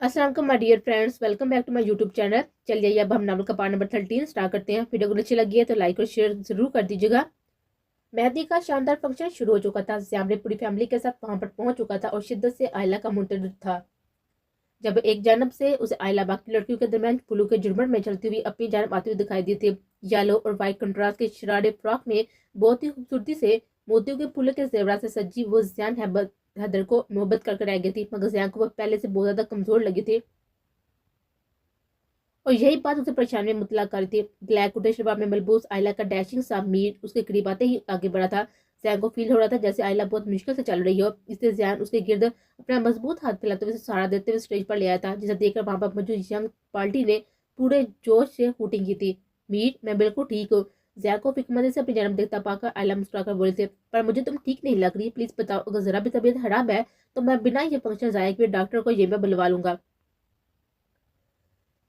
अस्सलाम वालेकुम my dear friends, welcome back to my YouTube channel. चलिए अब हम नावल का पार्ट नंबर 13 स्टार्ट करते हैं। वीडियो को अच्छी लगी है तो लाइक और शेयर जरूर कर दीजिएगा। मेहंदी का शानदार फंक्शन शुरू हो चुका था। ज़ियान पूरी फैमिली के साथ वहां पर पहुंच चुका था और शिद्दत से आयला का मुंतजर था। जब एक जानब से उसे आयला बाकी लड़कियों के दरमियान फूलों के जुड़मन में चलती हुई अपनी जानब आती हुई दिखाई दी थी। येलो और व्हाइट कंट्रास्ट के शरारे फ्रॉक में बहुत ही खूबसूरती से मोतियों के फूलों के जेवरात से सजी वो ज़ियान हैदर को मोहब्बत कर रह गई थी, मगर ज़ियान को वो पहले से बहुत ज्यादा कमजोर लगी थी और यही बात उसे परेशान में मुतला कर थी। ब्लैक कुर्ते शलवार में मलबूस आयला का डैशिंग सा मीर उसके करीब आते ही आगे बढ़ा था। जैन को फील हो रहा था जैसे आयला बहुत मुश्किल से चल रही हो, इसलिए जैन उसके गिर्द अपना मजबूत हाथ फैलाते हुए सहारा देते हुए स्टेज पर ले आया था, जिसे देखकर वहां पर मौजूद यंग पार्टी ने पूरे जोश से हूटिंग की थी। मीर, मैं बिल्कुल ठीक हूँ। जैन को फिक्रमंदी से अपनी जन्म देखता पाकर आयला मुस्कुराकर बोले थे, पर मुझे तुम ठीक नहीं लग रही, प्लीज बताओ, अगर जरा भी तबीयत खराब है तो मैं बिना ये फंक्शन जाए कि डॉक्टर को ये मैं बुलवा लूंगा।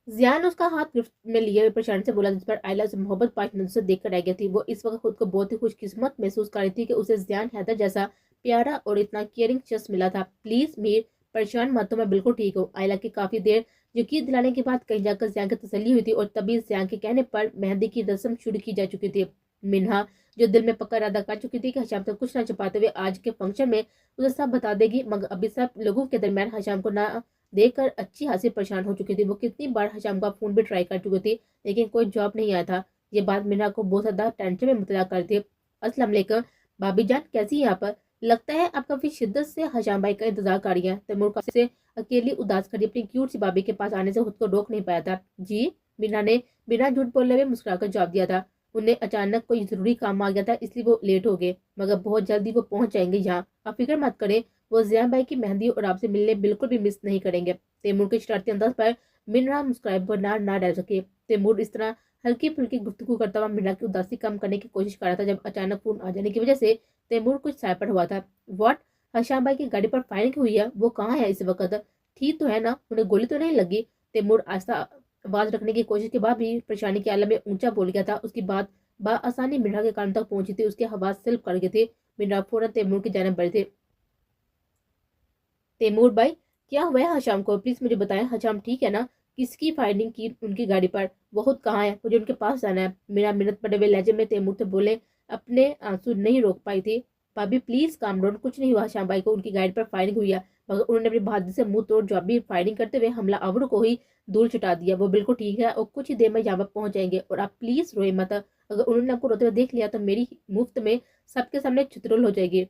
जियान उसका हाथ गिफ्ट में लिए परेशानी से बोला, जिस पर आयला से मोहब्बत पाश नजर से देख कर रह गई थी। वो इस वक्त खुद को बहुत ही खुशकिस्मत महसूस कर रही थी कि उसे जियान हैदर जैसा प्यारा और इतना केयरिंग शख्स मिला था। प्लीज मीर, परेशान मत हो, मैं बिल्कुल ठीक हूँ। आयला की काफी देर यकीन दिलाने के बाद कहीं जाकर जियान की तसल्ली हुई थी और तभी जियान के कहने पर मेहंदी की रस्म शुरू की जा चुकी थी। मिन्हा, जो दिल में पक्का इरादा कर चुकी थी कि हशाम से कुछ ना छुपाते हुए आज के फंक्शन में उसे सब बता देगी, मगर अभी सब लोगों के दरमियान हशाम को ना देखकर अच्छी खासी परेशान हो चुकी थी। वो कितनी बार हशाम का फोन भी ट्राई कर चुकी थी, लेकिन कोई जवाब नहीं आया था। ये बात मीना को बहुत ज्यादा टेंशन में मुबतला कर दी। अस्सलाम वालेकुम भाभी जान, कैसी है यहाँ पर? लगता है आप काफी शिद्दत से हशाम भाई का इंतजार कर रही हैं। तैमूर काफी से अकेली उदास खड़ी अपनी क्यूट सी भाभी के पास आने से खुद को रोक नहीं पाया था। जी, मीना ने बिना झूठ बोलने हुए मुस्कुराकर जवाब दिया था। उन्हें अचानक कोई जरूरी काम आ गया था, इसलिए वो लेट हो गए, मगर बहुत जल्दी वो पहुंच जाएंगे यहाँ, आप फिक्र मत करें। वो जियान भाई की मेहंदी और आपसे मिलने बिल्कुल भी मिस नहीं करेंगे। तैमूर के शरारती अंदाज पर मिनरा मुस्कुराए बगैर ना रह सके। तैमूर इस तरह हल्की फुल्की गुफ्तगू करता हुआ मिनरा की उदासी कम करने की कोशिश कर रहा था, जब अचानक फोन आ जाने की वजह से तैमूर कुछ सर पर हुआ था। व्हाट? हशाम भाई की गाड़ी पर फायरिंग हुई है? वो कहाँ है इस वक्त? ठीक तो है ना? उन्हें गोली तो नहीं लगी? तैमूर आस्था आवाज रखने की कोशिश के बाद भी परेशानी के आलम में ऊंचा बोल गया था। उसकी बात आसानी मिनरा के कान तक पहुंची थी। उसके हवास सिल्प कर गए थे। मिनरा फौरन तैमूर की जानिब बढ़े थे। तैमूर भाई, क्या हुआ है हशाम को? प्लीज मुझे बताएं, हशाम ठीक है ना? किसकी फायरिंग की उनकी गाड़ी पर? वो खुद कहाँ है? मुझे उनके पास जाना है। मेरा मिनट पड़े हुए लहजे में तैमूर से बोले, अपने आंसू नहीं रोक पाई थी। भाभी प्लीज काम डाउन, कुछ नहीं हुआ हशाम भाई को, उनकी गाड़ी पर फायरिंग हुई है, मगर उन्होंने अपनी बहादुरी से मुंह तोड़ जवाबी फायरिंग करते हुए हमला आवर को ही धूल छुटा दिया। वो बिल्कुल ठीक है और कुछ ही देर में यहाँ पर पहुंच जाएंगे, और आप प्लीज रोए मत। अगर उन्होंने आपको रोते हुए देख लिया तो मेरी मुफ्त में सबके सामने चित्रोल हो जाएगी।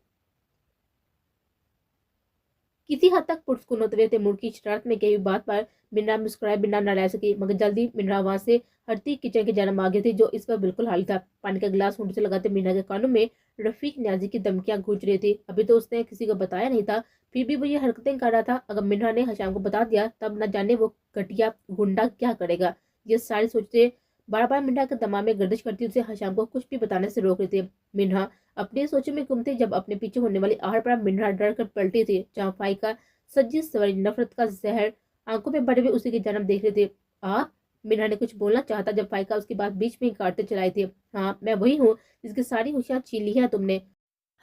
किसी हद तक पुरस्कुन होते हुए तैमूर की शरारत में कही बात पर मिन्ना मुस्कुराए बिना न रह सकी, मगर जल्दी मिन्ना वहां से हरती किचन के जन्म आ गए थे, जो इस वक्त बिल्कुल खाली था। पानी का गिलास होंठ से लगाते मीना के कानों में रफीक न्याजी की धमकियां गूंज रही थी। अभी तो उसने किसी को बताया नहीं था, फिर भी वो ये हरकतें कर रहा था। अगर मिन्ना ने हशाम को बता दिया तब न जाने वो घटिया गुंडा क्या करेगा। ये सारी सोचते बार बार मिन्ना के दिमाग में गर्दिश करती उसे हशाम को कुछ भी बताने से रोक रही थी। मिन्हा अपनी सोचों में गुम थी, जब अपने पीछे होने वाली आहट पर मिन्हा डर कर पलटी थी, जहाँ फाई का सजी सवरी नफरत का जहर आंखों में बड़े हुए उसी के जन्म देख रहे थे। आ मीना ने कुछ बोलना चाहता, जब फाइका उसकी बात बीच में ही काटते चलाई थी। हाँ, मैं वही हूँ जिसकी सारी होशियार छीन ली है तुमने।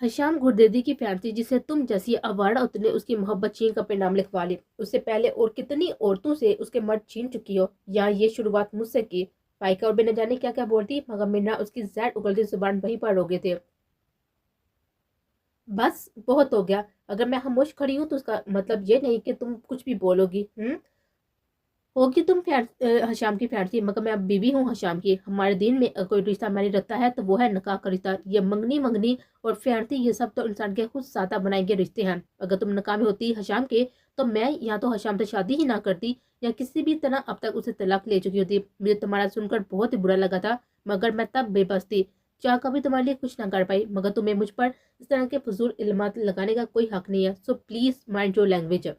हशाम गुरदेदी की प्यार थी, जिसे तुम जैसी आवारा औरत ने उसकी मोहब्बत छीन कर अपने नाम लिखवा ली। उससे पहले और कितनी औरतों से उसके मर्द छीन चुकी हो, या ये शुरुआत मुझसे की। फाइका और बिना जाने क्या क्या बोलती, मगर मिन्ना उसकी जैड उगलती जुबान वहीं पर रोके थे। बस बहुत हो गया। अगर मैं खामोश खड़ी हूँ तो उसका मतलब ये नहीं कि तुम कुछ भी बोलोगी। होगी तुम हशाम की फैंसी, मगर मैं अब बीवी हूँ हशाम की। हमारे दिन में कोई रिश्ता मैंने रखता है तो वो है निकाह का रिश्ता। ये मंगनी मंगनी और फैंसी ये सब तो इंसान के खुद सादा बनाए गए रिश्ते हैं। अगर तुम नकामी होती हशाम के तो मैं या तो हशाम से शादी ही ना करती, या किसी भी तरह अब तक उसे तलाक ले चुकी होती। मुझे तुम्हारा सुनकर बहुत ही बुरा लगा था, मगर मैं तब बेबस थी। चाह कभी तुम्हारे लिए कुछ ना कर पाई, मगर तुम्हें मुझ पर इस तरह के फजूल इल्मात लगाने का कोई हक नहीं है। So please mind your language.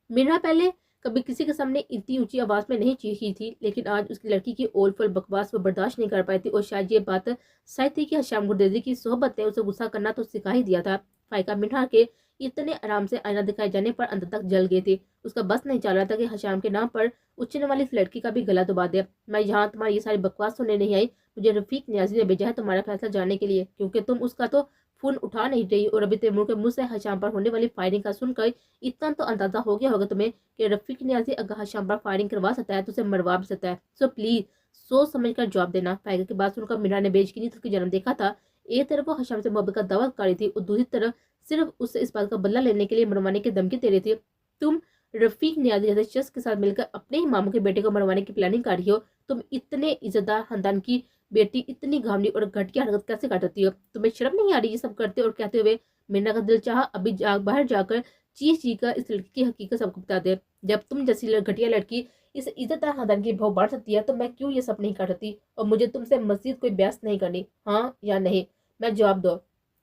Meena पहले कभी किसी के सामने इतनी ऊंची आवाज में नहीं चीखी थी, लेकिन आज उसकी लड़की की ओल फोल बकवास वो बर्दाश्त नहीं कर पाई थी, और शायद ये बात सही थी कि हशाम गुरदेजी की सोहबत ने उसे गुस्सा करना तो सिखा ही दिया था। फाइका मिनहा के इतने आराम से आईना दिखाए जाने पर अंत तक जल गई थी। उसका बस नहीं चल रहा था कि हशाम के नाम पर उछलने वाली इस लड़की का भी गला दबा दिया। मैं यहाँ तुम्हारी ये सारी बकवास सुनने नहीं आई, मुझे रफीक न्याजी ने भेजा है तुम्हारा फैसला जानने के लिए, क्योंकि तुम उसका तो फोन उठा नहीं रही और अभी तैमूर के मुंह से हशाम पर होने वाली फायरिंग का सुनकर इतना तो अंदाजा हो गया होगा तुम्हें कि रफीक नियाजी अगर हशाम पर फायरिंग करवा सकता है तो उसे मरवा भी सकता है। सो प्लीज सोच समझ कर जवाब देना। फायरिंग की बात सुनकर मीना ने बेयकीनी से उसकी जन्म देखा था। एक तरफ वो हशाम से मोहब्बत का दावा कर रही थी और दूसरी तरफ सिर्फ उससे इस बात का बदला लेने के लिए मरवाने की धमकी दे रही थी। तुम रफीक नियाजी जैसे शख्स के साथ मिलकर अपने ही मामू के बेटे को मरवाने की प्लानिंग कर रही हो। तुम इतने इज्जतदार खानदान की बेटी इतनी घावनी और घटिया हरकत कैसे कर सकती हो? तुम्हें शर्म नहीं आ रही ये सब करते और कहते हुए? मीना का दिल चाहा अभी बाहर जाकर चीख कर इस लड़की की हकीकत सबको बता दे। जब तुम जैसी घटिया लड़की इस इज्जतदार खानदान की बहू बढ़ सकती है तो मैं क्यों ये सब नहीं कर सकती? और मुझे तुमसे मजीद कोई बहस नहीं करनी, हाँ या नहीं? मैं जवाब दो,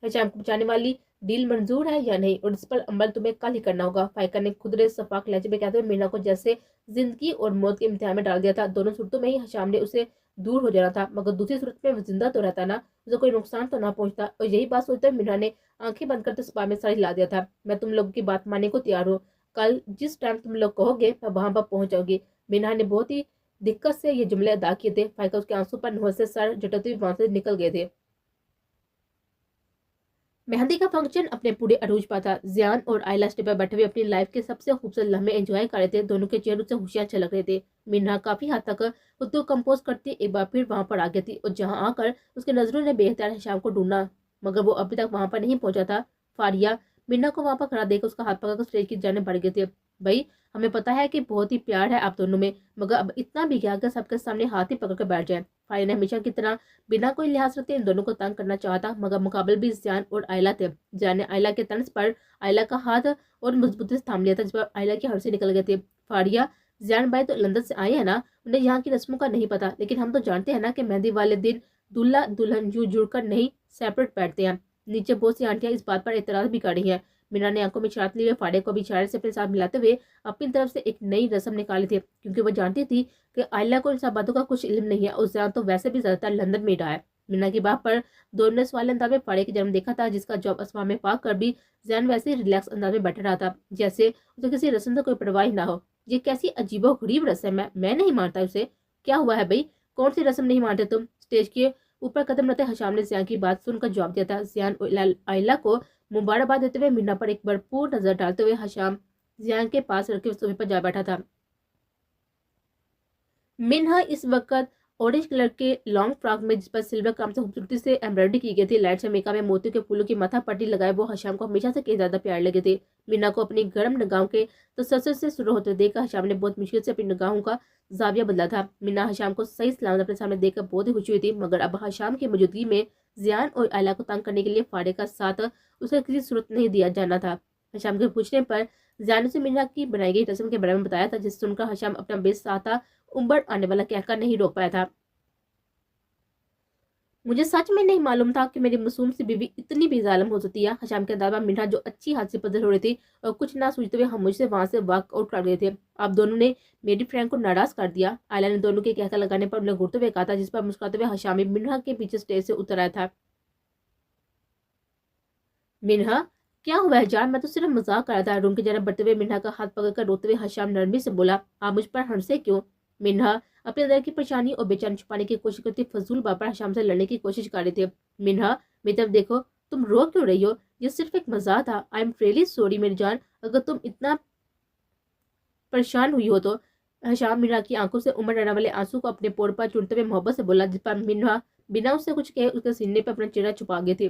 हशाम को बचाने वाली डील मंजूर है या नहीं, और इस पर अमल तुम्हें कल ही करना होगा। फाइकर ने खुदरे सफाक लहजे में कहते हुए मीना को जैसे जिंदगी और मौत के इम्तिहान में डाल दिया था। दोनों सूरतों में ही हशाम ने उसे दूर हो जाना था, मगर दूसरी सूरत में वो जिंदा तो रहता ना, उसे कोई नुकसान तो ना पहुंचता। और यही बात सोचकर मीना ने आंखें बंद करते सुबह में साड़ी ला दिया था। मैं तुम लोगों की बात मानने को तैयार हूँ। कल जिस टाइम तुम लोग कहोगे मैं वहां पर पहुंच जाऊंगी। मीना ने बहुत ही दिक्कत से ये जुमले अदा किए थे। फाइकर उसके आंसू पर नुहर से सर झटकते हुए वहां से निकल गए थे। मेहंदी का फंक्शन अपने पूरे अरूज पर था। जियान और आयला स्टेज पर बैठे हुए अपनी लाइफ के सबसे खूबसूरत लम्हे एंजॉय कर रहे थे। दोनों के चेहरों से खुशियां छलक रहे थे। मिन्हा काफी हद तक खुद को कंपोज करती एक बार फिर वहां पर आ गई थी और जहां आकर उसकी नजरों ने बेहतर शाम को ढूंढा, मगर वो अभी तक वहां पर नहीं पहुंचा था। फारिया मिन्ना को वहां पर खड़ा देखकर उसका हाथ पकड़कर स्टेज की जाने बढ़ गए थे। भाई हमें पता है कि बहुत ही प्यार है आप दोनों में, मगर अब इतना भी क्या कि सबके सामने हाथ ही पकड़ कर बैठ जाए। फारिया ने हमेशा की तरह बिना कोई लिहाज रखते इन दोनों को तंग करना चाहता, मगर मुकाबले भी जियान और आयला थे। जियान ने आयला के तंज पर आयला का हाथ और मजबूती से थाम लिया था, जिस पर आयला के हर से निकल गए थे। फारिया, जियान भाई तो लंदन से आए हैं ना, उन्हें यहाँ की रस्मों का नहीं पता, लेकिन हम तो जानते हैं ना कि मेहंदी वाले दिन दूल्हा दुल्हन यूं जुड़कर नहीं सेपरेट बैठते हैं। नीचे बहुत सी आंटियां इस बात पर एतराज भी कर रही हैं। मीना ने आंखों में शरारत लिए फाड़े को भी इशारे से अपने साथ मिलाते हुए अपनी तरफ से एक नई रस्म निकाली थी, क्योंकि वो जानती थी कि आयला को इन सब बातों का कुछ इल्म नहीं है और जियान तो वैसे भी ज्यादातर लंदन में ही रहा है। मीना की बात पर दोनों ने सवाल अंदाज में फाड़े की जन्म देखा था, जिसका जवाब असमा में पाक कर भी जियान वैसे ही रिलैक्स अंदाज में बैठा रहा था, जैसे उसे किसी रस्म से कोई परवाह ही ना हो। ये कैसी अजीबो गरीब रस्म है, मैं नहीं मानता उसे। क्या हुआ है भाई, कौन सी रस्म नहीं मानते तुम? स्टेज के ऊपर कदम रखते हशाम ने जियान की बात सुनकर जवाब दिया था। जियान और आयला को मुबारकबाद देते हुए मीना पर एक भरपूर नजर डालते हुए हशाम जियान के पास रखे सोफे पर जा बैठा था। मिन्हा इस वक्त ऑरेंज कलर के लॉन्ग फ्रॉक में, जिस पर सिल्वर काम से खूबसूरती से एम्ब्रॉयडरी की गई थी, लाइट से मेकअप में मोतियों के फूलों की माथा पट्टी लगाए वो हशाम को हमेशा से कहीं ज्यादा प्यार लगे थे। मीना को अपनी गर्म निगाहों के तसल्सल से शुरू होते देखकर हशाम ने बहुत मुश्किल से अपनी निगाहों का जाविया बदला था। मीना हशाम को सही सलामत अपने सामने देखकर बहुत ही खुशी हुई थी, मगर अब हशाम की मौजूदगी में जियान और आयला को तंग करने के लिए फाड़े का साथ उसे किसी सूरत नहीं दिया जाना था। हशाम के पूछने पर जियान से मीना की बनाई गई रस्म के बारे में बताया था, जिसे सुनकर हशाम अपना बेसाता उम्बर आने वाला कहकर नहीं रोक पाया था। मुझे सच में नहीं मालूम था कि मेरी मासूम सी बीवी इतनी भी जालिम हो सकती है। हशाम के अलावा मिन्हा जो अच्छी हाथ से पदर हो रही थी और कुछ ना सूझते हुए हम मुझसे वहां से वॉक आउट कर गए थे। आप दोनों ने मेरी फ्रेंड को नाराज कर दिया। आयला ने दोनों के कहकर लगाने पर उन्हें घूरते हुए कहा था, जिस पर मुस्कुराते हुए हशामी मिन्हा के पीछे स्टेज से उतर आया था। मिन्हा, क्या हुआ है जान, मैं तो सिर्फ मजाक कर रहा था। रूम की जरा बढ़ते हुए मिन्हा का हाथ पकड़कर रोते हुए हशाम नरमी से बोला, आप मुझ पर हंसे क्यों? मिन्हा अपने अंदर की परेशानी और बेचैनी छुपाने की कोशिश करती फजूल बात पर हशाम से लड़ने की कोशिश कर रहे थे। मिन्हा, मेरी तरफ देखो, तुम रो क्यों रही हो? ये सिर्फ एक मजाक था। आई एम रियली सॉरी मेरी जान, अगर तुम इतना परेशान हुई हो तो। हशाम मिन्हा की आंखों से उमड़ आने वाले आंसू को अपने पोर पर चुनते हुए मोहब्बत से बोला, जिस पर मिन्हा बिना उससे कुछ कहे उसके सीने पर अपना चेहरा छुपा गए थे।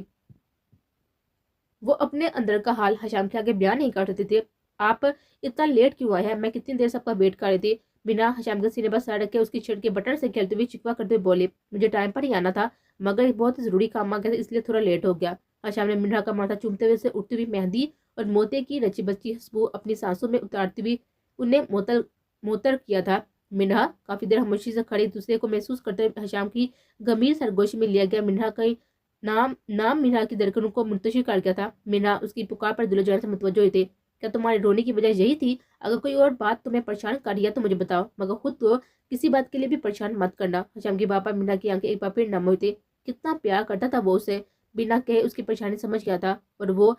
वो अपने अंदर का हाल हशाम के आगे बयान नहीं कर सकते थे। आप इतना लेट क्यों आए हैं? मैं कितनी देर से आपका वेट कर रही थी। बिना हशाम के सीने पर सर रख के उसकी शर्ट के बटन से खेलते हुए चिकवा करते हुए बोले, मुझे टाइम पर ही आना था, मगर एक बहुत ही जरूरी काम आ गया था, इसलिए थोड़ा लेट हो गया। हशाम ने मिन्हा का माथा चूमते हुए से उठती हुई मेहंदी और मोते की रची बची खुशबू अपनी सांसों में उतारती हुई उन्हें मोतर किया था। मिन्हा काफी देर खामोशी से खड़ी दूसरे को महसूस करते हुए हशाम की गंभीर सरगोशी में लिया गया। मिन्हा कहीं नाम नाम मीना की धड़कनों को मुंतशिर कर गया था। मीना उसकी पुकार पर दिलो जान से मुतवज्जो हुई थी। क्या तुम्हारे रोने की वजह यही थी? अगर कोई और बात तुम्हें परेशान कर रही है तो मुझे बताओ, मगर खुद तो किसी बात के लिए भी परेशान मत करना। हशाम की बात पर मीना की आंखें एक बार फिर नम हुई थी। कितना प्यार करता था वो उसे, बिना कहे उसकी परेशानी समझ गया था, और वो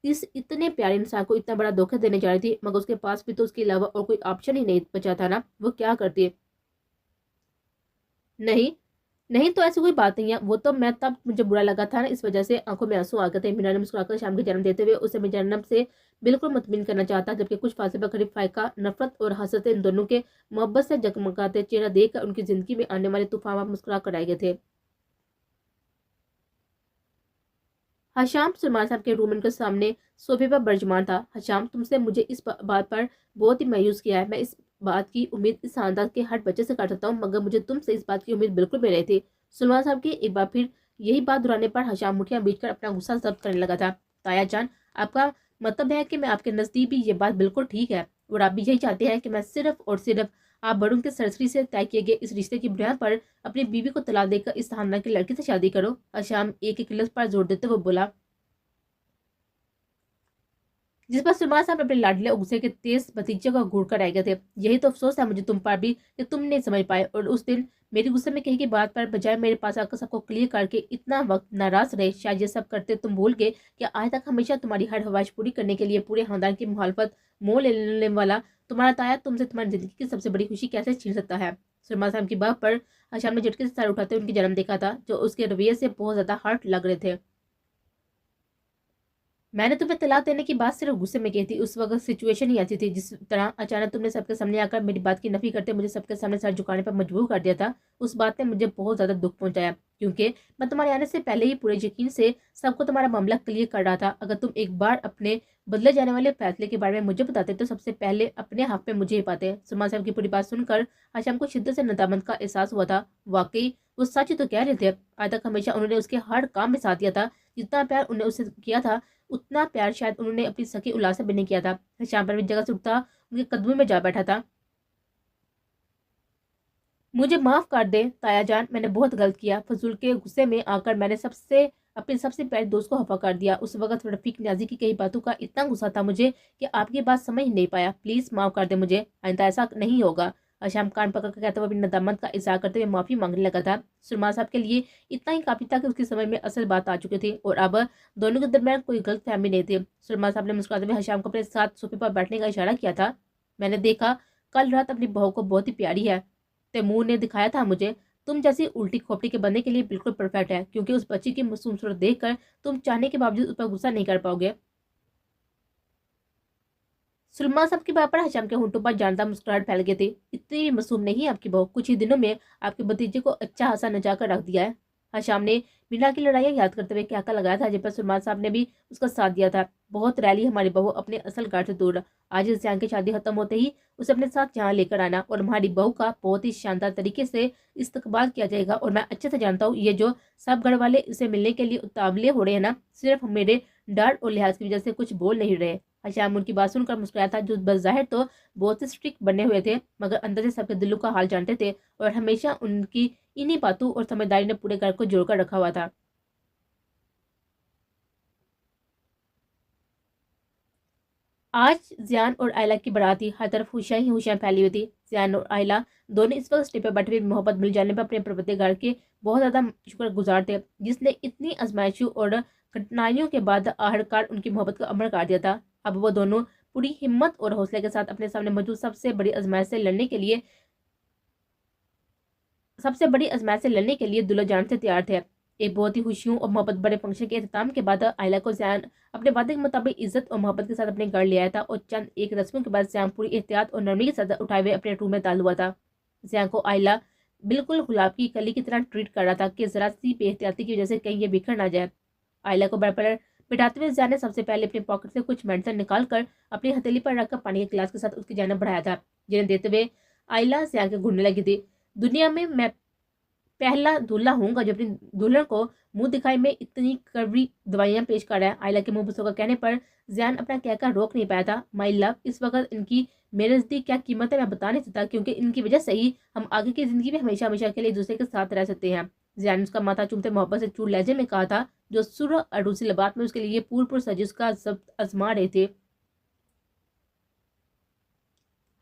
इस इतने प्यारे इंसान को इतना बड़ा धोखा देने जा रही थी, मगर उसके पास भी तो उसके अलावा और कोई ऑप्शन ही नहीं बचा था ना। वो क्या करती? नहीं, नहीं तो ऐसी कोई बात नहीं है, वो तो मैं तब मुझे बुरा लगा था ना, इस वजह से आंखों में आंसू आ गए थे। मीरा ने मुस्कुराकर शाम के जन्म देते हुए उसे जन्म से बिल्कुल मुतमिन करना चाहता, जबकि कुछ फासले पर खड़ी फाइका नफरत और हसरत इन दोनों के मोहब्बत से जगमगाते चेहरा देखकर उनकी जिंदगी में आने वाले तूफान आप मुस्कुरा कर आए गए थे। हशाम सलमान साहब के रूम के सामने सोफे पर बरजमान था। हशाम, तुमसे मुझे इस बात पर बहुत ही मायूस किया है। मैं इस बात की उम्मीद इस खानदान के हर बच्चे से कर सकता हूँ, मगर मुझे तुमसे इस बात की उम्मीद बिल्कुल भी नहीं थी। सलमान साहब की एक बार फिर यही बात दोहराने पर हशाम मुठियां बीचकर अपना गुस्सा जब्त करने लगा था। ताया जान, आपका मतलब है कि मैं आपके नजदीक भी ये बात बिल्कुल ठीक है और आप भी यही चाहते हैं कि मैं सिर्फ और सिर्फ आप बड़ों के सरसरी से तय किए गए इस रिश्ते की बुनियाद पर अपनी बीवी को तलाक देकर इस खानदान की लड़की से शादी करो। हशाम एक एक लफ्ज पर जोर देते हुए बोला, जिस पर सलमान साहब अपने लाडले और गुस्से के तेज भतीजे को घूर कर रह गए थे। यही तो अफसोस है मुझे तुम पर भी कि तुम नहीं समझ पाए और उस दिन मेरी गुस्से में कही की बात पर बजाय मेरे पास आकर सबको क्लियर करके इतना वक्त नाराज रहे। शायद ये सब करते तुम भूल गए कि आज तक हमेशा तुम्हारी हर ख्वाहिश पूरी करने के लिए पूरे खानदान की मुखालफत मोह लेने वाला तुम्हारा ताया तुमसे तुम्हारी जिंदगी की सबसे बड़ी खुशी कैसे छीन सकता है। सलमान साहब की बात पर हशाम ने झटके से सर उठाते उनकी जन्म देखा था, जो उसके रवैये से बहुत ज्यादा हर्ट लग रहे थे। मैंने तुम्हें तलाक देने की बात सिर्फ गुस्से में की थी। उस वक्त सिचुएशन ही ऐसी थी, जिस तरह अचानक तुमने सबके सामने आकर मेरी बात की नफी करते मुझे सबके सामने सर झुकाने पर मजबूर कर दिया था। उस बात ने मुझे बहुत ज्यादा दुख पहुंचाया, क्योंकि मैं तुम्हारे आने से पहले ही पूरे यकीन से सबको तुम्हारा मामला क्लियर कर रहा था। अगर तुम एक बार अपने बदले जाने वाले फैसले के बारे में मुझे बताते तो सबसे पहले अपने हक में मुझे ही पाते। सलमान साहब की पूरी बात सुनकर आशाम को शिद्दत से नदामत का एहसास हुआ था। वाकई वो सच तो कह रहे थे। आज तक हमेशा उन्होंने उसके हर काम में साथ दिया था। जितना प्यार उन्हें उससे किया था उतना प्यार शायद उन्होंने अपनी सखी उल्लास से भी नहीं किया था। शाम पर भी जगह से उठता उनके कदमों में जा बैठा था। मुझे माफ कर दे ताया जान, मैंने बहुत गलत किया। फजूल के गुस्से में आकर मैंने अपने सबसे प्यारे दोस्त को खफा कर दिया। उस वक्त रफीक नियाजी की कई बातों का इतना गुस्सा था मुझे कि आपकी बात समझ नहीं पाया। प्लीज माफ कर दे मुझे, आइंदा ऐसा नहीं होगा। अशाम कान पकड़ कर कहते हुए अपनी नदामत का इजहार करते हुए माफी मांगने लगा था। सलमान साहब के लिए इतना ही काफी था कि उसकी समझ में असल बात आ चुकी थी और अब दोनों के दरमियान कोई गलत फहमी नहीं थी। सलमान साहब ने मुस्कुराते हुए हशाम को अपने साथ सोफे पर बैठने का इशारा किया था। मैंने देखा कल रात अपनी बहू को बहुत ही प्यारी है। तैमूर ने दिखाया था मुझे तुम जैसी उल्टी खोपड़ी के बनने के लिए बिल्कुल परफेक्ट है, क्योंकि उस बच्ची की मासूम सूरत देखकर तुम चाहने के बावजूद उस पर गुस्सा नहीं कर पाओगे। सलमान साहब की बात पर हशाम के होंठों पर जानदार मुस्कुराहट फैल गई थी। इतनी भी मासूम नहीं है आपकी बहू, कुछ ही दिनों में आपके भतीजे को अच्छा हंसा नचा कर रख दिया है। हशाम ने मीना की लड़ाई याद करते हुए क्या लगाया था, जिस पर सलमान साहब ने भी उसका साथ दिया था। बहुत रैली हमारी बहू अपने असल घर से दूर। आज इस जान की शादी खत्म होते ही उसे अपने साथ यहाँ लेकर आना और हमारी बहू का बहुत ही शानदार तरीके से इस्तकबाल किया जाएगा। और मैं अच्छे से जानता हूँ ये जो सब घर वाले इसे मिलने के लिए उतावले हो रहे हैं ना, सिर्फ मेरे डर और लिहाज की वजह से कुछ बोल नहीं रहे। हशाम उनकी बात सुनकर मुस्कुराया था, जो बज़ाहिर तो बहुत से स्ट्रिक्ट बने हुए थे, मगर अंदर से सबके दिलों का हाल जानते थे और हमेशा उनकी इन्हीं बातों और समझदारी ने पूरे घर को जोड़कर रखा हुआ था। आज जियान और आयला की बारात थी। हर तरफ खुशियां ही खुशियां फैली हुई थी। जियान और आयला दोनों इस वक्त स्टेज पर बैठे हुए मोहब्बत मिल जाने पर अपने परवरदिगार के बहुत ज्यादा शुक्रगुजार थे, जिसने इतनी आजमाइशों और कठिनाइयों के बाद आखिरकार उनकी मोहब्बत को अमर कर दिया था। अब वो दोनों पूरी हिम्मत और हौसले के साथ अपने सामने मौजूद सबसे बड़ी आजमाइश से लड़ने के लिए दुल्हा जान से तैयार थे। एक बहुत ही खुशियों और मोहब्बत बड़े फंक्शन के अख्ताम के बाद आयला को जैन अपने वादे के मुताबिक इज्जत और मोहब्बत के साथ अपने घर ले आया था और चंद एक रस्मों के बाद जैन पूरी एहतियात और नरमी के साथ उठाए हुए अपने रूम में दाखिल हुआ था। जैन को आयला बिल्कुल गुलाब की कली की तरह ट्रीट कर रहा था कि जरा सी बेहतियाती की वजह से कहीं ये बिखर ना जाए। आयला को बेड पर बिठाते हुए जैन ने सबसे पहले अपने पॉकेट से कुछ मेडिसिन निकाल कर अपनी हथेली पर रखकर पानी के गिलास के साथ उसकी जान बढ़ाया था, जिन्हें देते हुए आयला जैन के घूरने लगी थी। दुनिया में मैं पहला दूल्हा होऊंगा जो अपनी दुल्हन को मुंह दिखाई में इतनी कड़वी दवाइयां पेश कर रहा है। आयला के मुंह बसों का कहने पर जियान अपना कहकर रोक नहीं पाया था। माई लव, इस वक्त इनकी मेरे नजदीक क्या कीमत है मैं बता नहीं सकता, क्योंकि इनकी वजह से ही हम आगे की जिंदगी में हमेशा हमेशा के लिए एक दूसरे के साथ रह सकते हैं। जियान उसका माथा चूमते मोहब्बत से चूर लहजे में कहा था, जो सुर और रूसी लबात में उसके लिए पूर सजी उसका जब्त आजमा रहे थे।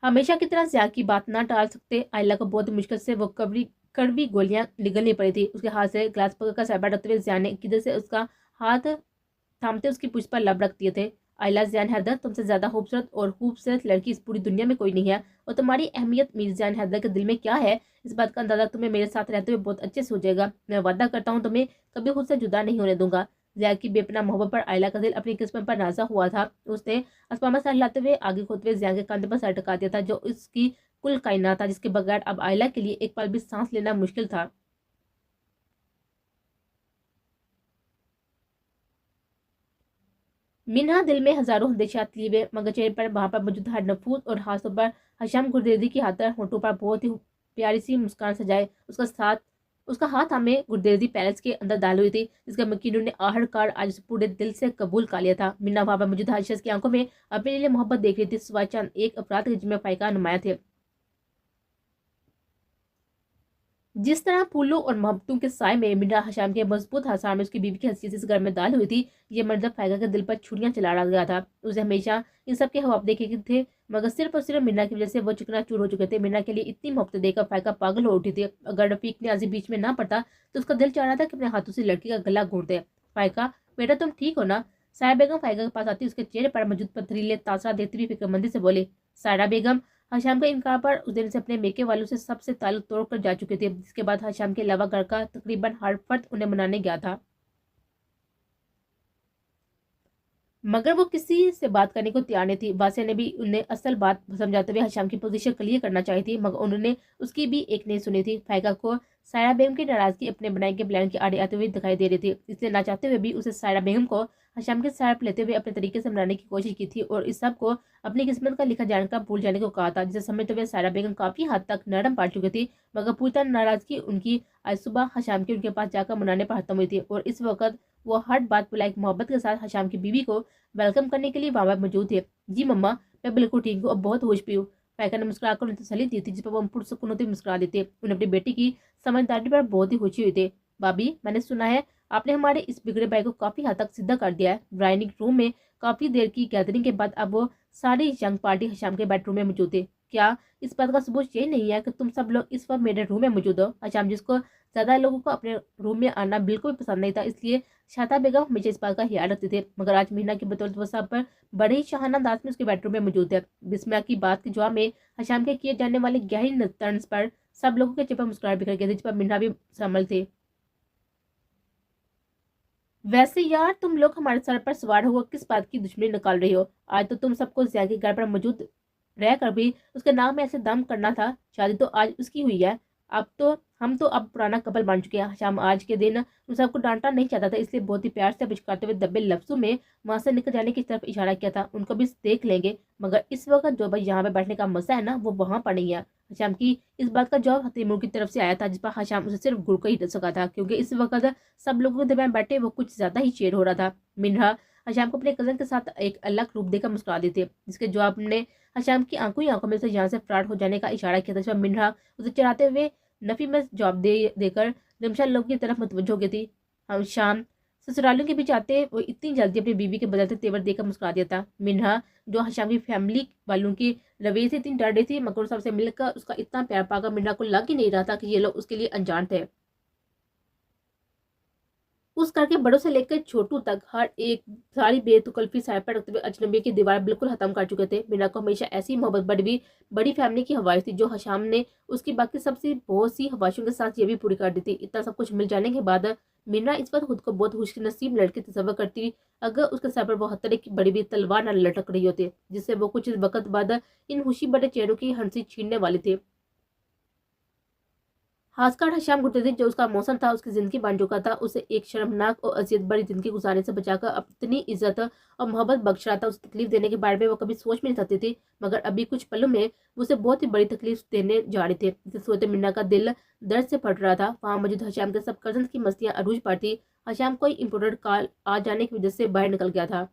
हमेशा की तरह जिया की बात ना टाल सकते आयला को बहुत मुश्किल से वो कड़वी गोलियां निगलनी पड़ी थी। उसके हाथ से ग्लास पकड़ कर सहबा रखते हुए जिया ने किधर से उसका हाथ थामते उसकी पुष्ट पर लब रख दिए थे। आयला ज़ियान हैदर, तुमसे ज़्यादा खूबसूरत लड़की इस पूरी दुनिया में कोई नहीं है, और तुम्हारी अहमियत मीर ज़ियान हैदर के दिल में क्या है, इस बात का अंदाज़ा तुम्हें मेरे साथ रहते हुए बहुत अच्छे से हो जाएगा। मैं वादा करता हूँ तुम्हें कभी खुद से जुदा नहीं होने दूंगा। ज़िया की बेपनाह मोहब्बत पर आयला का दिल अपनी किस्मत पर नाज़ा हुआ था। उसने असमामा सर हिलाते हुए आगे खोदते हुए ज़िया के कंधे पर सर टिका दिया था, जो इसकी कुल कायनात था, जिसके बगैर अब आयला के लिए एक पल भी सांस लेना मुश्किल था। मिन्हा दिल में हजारों अंदेशात लिए हुए, मगर चेहरे पर वहां पर मौजूद हर नफूस और हाथों पर हशाम गुर्देदी की हाथ होठों पर बहुत ही प्यारी सी मुस्कान सजाए उसका हाथ हमें गुर्देदी पैलेस के अंदर डाल हुई थी, जिसका मकीनों ने आहड़कार आज उसे पूरे दिल से कबूल कर लिया था। मिन्ना वहां पर मौजूद हर शख्स की आंखों में अपने लिए मोहब्बत देख रही थी, सिवाय चंद एक अपराध के जिम्मे फायका नुमाया थे। जिस तरह फूलों और मोहब्बतों के साय में मिर्जा हशाम के मजबूत हसार में उसकी बीवी की हैसियत इस घर में दाल हुई थी, ये मंजर फायका के दिल पर छुरियां चला गया था। उसे हमेशा इन सब के हवाब देखे थे, मगर सिर्फ और सिर्फ मिर्ना की वजह से वो चकनाचूर हो चुके थे। मिर्ना के लिए इतनी मोहब्बत देखकर फायका पागल हो उठी थी। अगर रफीक ने आजी बीच में ना पड़ता तो उसका दिल चाह रहा था कि अपने हाथों से लड़की का गला घोंट दे। फायका, बेटा तुम ठीक हो ना? सायरा बेगम फायका के पास आती उसके चेहरे पर मौजूद पथरीले तासरा देती हुई फिक्रमंदी से बोले। सायरा बेगम हशाम का इनकार पर उस दिन से अपने मेके वालों से सबसे ताल्लुक तोड़ कर जा चुके थे, जिसके बाद हशाम के अलावा घर का तकरीबन हर फर्द उन्हें मनाने गया था। मगर वो किसी से बात करने को तैयार नहीं थी। बासिया ने भी उन्हें असल बात समझाते हुए हशाम की पोजीशन क्लियर करना चाही थी, मगर उन्होंने उसकी भी एक नहीं सुनी थी। फायका को सायरा बेगम की नाराजगी अपने बनाए के प्लान के आड़े आते हुए दिखाई दे रही थी, इसलिए ना चाहते हुए भी उसे सायरा बेगम को हशाम के साथ लेते हुए अपने तरीके से मनाने की कोशिश की थी, और इस सब को अपनी किस्मत का लिखा जानकर भूल जाने को कहा था, जिसे समझते हुए सायरा बेगम काफी हद तक नरम पड़ चुकी थी। मगर पूरी तरह नाराजगी उनकी आज सुबह हशाम के उनके पास जाकर मनाने पर खत्म हुई थी, और इस वक्त वो हर बात पर लाइक मोहब्बत के साथ हशाम की बीवी को वेलकम करने के लिए वहां मौजूद थे। जी मम्मा, मैं बिल्कुल ठीक हूँ, अब बहुत होश भी हूँ। फायका ने मुस्कुराकर उन्हें तसल्ली दी थी, जिस पर वो पुरसुकून होते मुस्कुरा देते। उन्हें अपनी बेटी की समझदारी पर बहुत ही खुशी हुई थी। भाभी, मैंने सुना है आपने हमारे इस बिगड़े भाई को काफी हद तक सीधा कर दिया है। ड्राइनिंग रूम में काफी देर की गैदरिंग के बाद अब वो सारी यंग पार्टी हशाम के बेडरूम में मौजूद है। क्या इस बात का सबूत ये नहीं है कि तुम सब लोग इस वक्त मेरे रूम में मौजूद हो? हशाम, जिसको ज्यादा लोगों को अपने रूम में आना बिल्कुल पसंद नहीं था, इसलिए शाता बेगम हमेशा इस बात का ख्याल रखते थे, मगर आज मीना की बदौलत वो सब पर बड़े ही शाहाना अंदाज में उसके बेडरूम में मौजूद है। बिस्मिया की बात के जवाब में हशाम के किए जाने वाले गहरी तर्ज पर सब लोगों के चेहरे पर मुस्कुराहट बिखर गई थी, जिस पर मीना भी शामिल थे। वैसे यार, तुम लोग हमारे सर पर सवार होकर किस बात की दुश्मनी निकाल रही हो? आज तो तुम सबको जिया के घर पर मौजूद रह कर भी उसके नाम में ऐसे दम करना था। शादी तो आज उसकी हुई है। हम तो अब पुराना कपल बन चुके हैं। शाम आज के दिन उन सबको डांटना नहीं चाहता था, इसलिए बहुत ही प्यार से पुचकारते हुए दबे लफ्जों में वहां से निकल जाने की तरफ इशारा किया था। उनको भी देख लेंगे, मगर इस वक्त जो भाई यहाँ पे बैठने का मजा है ना, वो वहां पर नहीं है। हशाम की इस बात का जवाब तैमूर की तरफ से आया था, जिस पर हशाम उसे सिर्फ गुड़ का ही सका था, क्योंकि इस वक्त सब लोगों के दरमियान बैठे वो कुछ ज्यादा ही शेर हो रहा था। मिनहा हशाम को अपने कजन के साथ एक अलग रूप देकर मुस्कुरा देते, जिसके जवाब ने हशाम की आंखों ही आंखों में से यहाँ से फरार हो जाने का इशारा किया था। जब मिनहा उसे चढ़ाते हुए नफी में जवाब देकर रिमशा लोग की तरफ मुतवज्जो हो गई थी। हम शाम ससुरालों के बीच आते वो इतनी जल्दी अपनी बीवी के बदलते तेवर देकर मुस्कुरा दिया था। मिनहा, जो हशाम की फैमिली वालों की रवैये से इतनी डर रही थी, मगर सबसे मिलकर उसका इतना प्यार पाकर मिनहा को लग ही नहीं रहा था कि ये लोग उसके लिए अनजान थे। उस घर के बड़ों से लेकर छोटू तक हर एक सारी बेतुकल्फी साइड पर रखते हुए अजनबी की दीवार बिल्कुल खत्म कर चुके थे। मीना को हमेशा ऐसी मोहब्बत बड़ी फैमिली की हवाइश थी, जो हशाम ने उसकी बाकी सबसे बहुत सी हवाइशों के साथ ये भी पूरी कर दी थी। इतना सब कुछ मिल जाने के बाद मीना इस वक्त खुद को बहुत खुशनसीब लड़की तस्वर करती, अगर उसके सर पर वो हथेली की बड़ी भी तलवार न लटक रही होती, जिससे वो कुछ वक्त बाद इन खुशी बड़े चेहरों की हंसी छीनने वाली थी। खासकर हशाम गुर्देजी, जो उसका मौसम था, उसकी जिंदगी बन चुका था, उसे एक शर्मनाक और अजियत भरी जिंदगी गुजारने से बचाकर अपनी इज्जत और मोहब्बत बख्श रहा था। उसे तकलीफ देने के बारे में वो कभी सोच भी नहीं सकती थी, मगर अभी कुछ पलों में उसे बहुत ही बड़ी तकलीफ देने जा रही थी, जिसे सोचते मिन्ना का दिल दर्द से फट रहा था। वहां मौजूद हशाम के सब कजन की मस्तियां अरूज पर थी। हशाम कोई इंपोर्टेंट कॉल आ जाने की वजह से बाहर निकल गया था।